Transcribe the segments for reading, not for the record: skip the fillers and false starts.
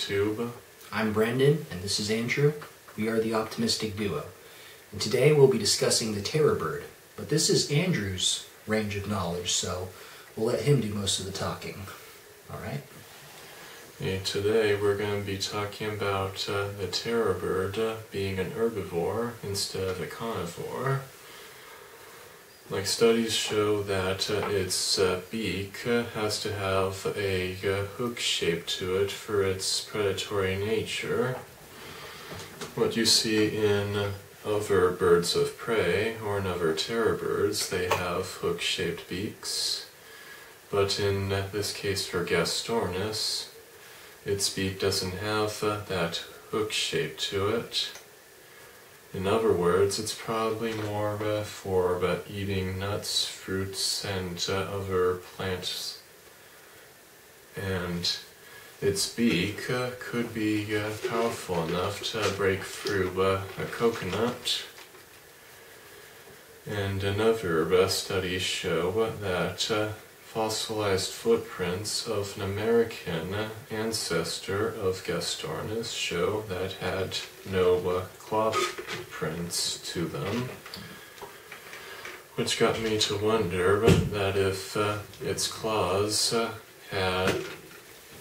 YouTube. I'm Brendan, and this is Andrew. We are the Optimistic Duo. And today we'll be discussing the terror bird. But this is Andrew's range of knowledge, so we'll let him do most of the talking. Alright? Today we're going to be talking about the terror bird being an herbivore instead of a carnivore. Like, studies show that its beak has to have a hook shape to it for its predatory nature. What you see in other birds of prey, or in other terror birds, they have hook-shaped beaks. But in this case for Gastornis, its beak doesn't have that hook shape to it. In other words, it's probably more for eating nuts, fruits, and other plants. And its beak could be powerful enough to break through a coconut. And another studies show that fossilized footprints of an American ancestor of Gastornis show that had no claw prints to them, which got me to wonder that if its claws are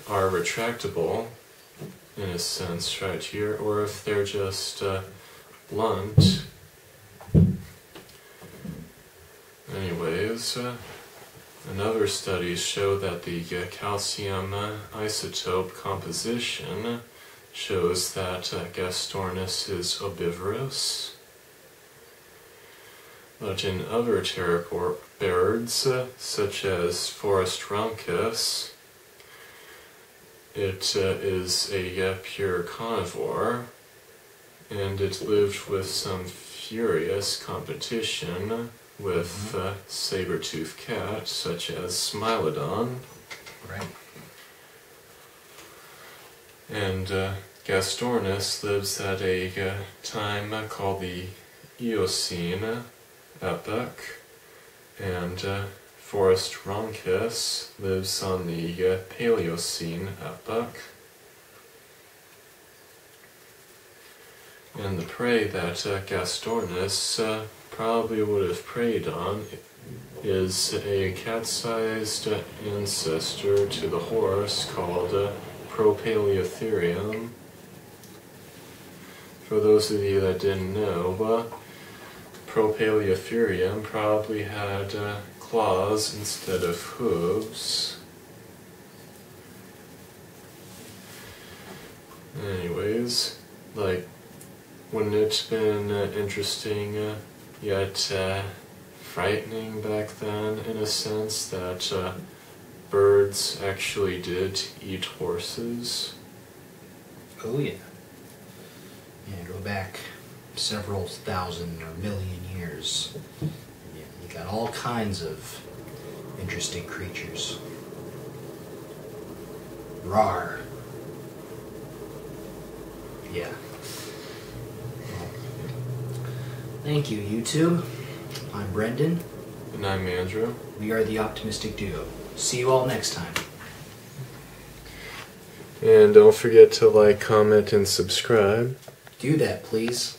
retractable, in a sense, right here, or if they're just blunt. Anyways, another studies show that the calcium isotope composition shows that Gastornis is herbivorous. But in other terror birds, such as Forest Ronchus, it is a pure carnivore, and it lived with some furious competition with saber-toothed cats such as Smilodon. Right. And Gastornis lives at a time called the Eocene epoch, and Forest Ronchus lives on the Paleocene epoch. And the prey that Gastornis probably would have preyed on is a cat-sized ancestor to the horse called Propaleotherium. For those of you that didn't know, Propaleotherium probably had claws instead of hooves. Anyways, like, wouldn't it have been interesting yet frightening back then, in a sense, that birds actually did eat horses? Oh yeah. Yeah, go back several thousand or million years. Yeah, you got all kinds of interesting creatures. Rawr. Yeah. Thank you, YouTube. I'm Brendan. And I'm Andrew. We are the Optimistic Duo. See you all next time. And don't forget to like, comment, and subscribe. Do that, please.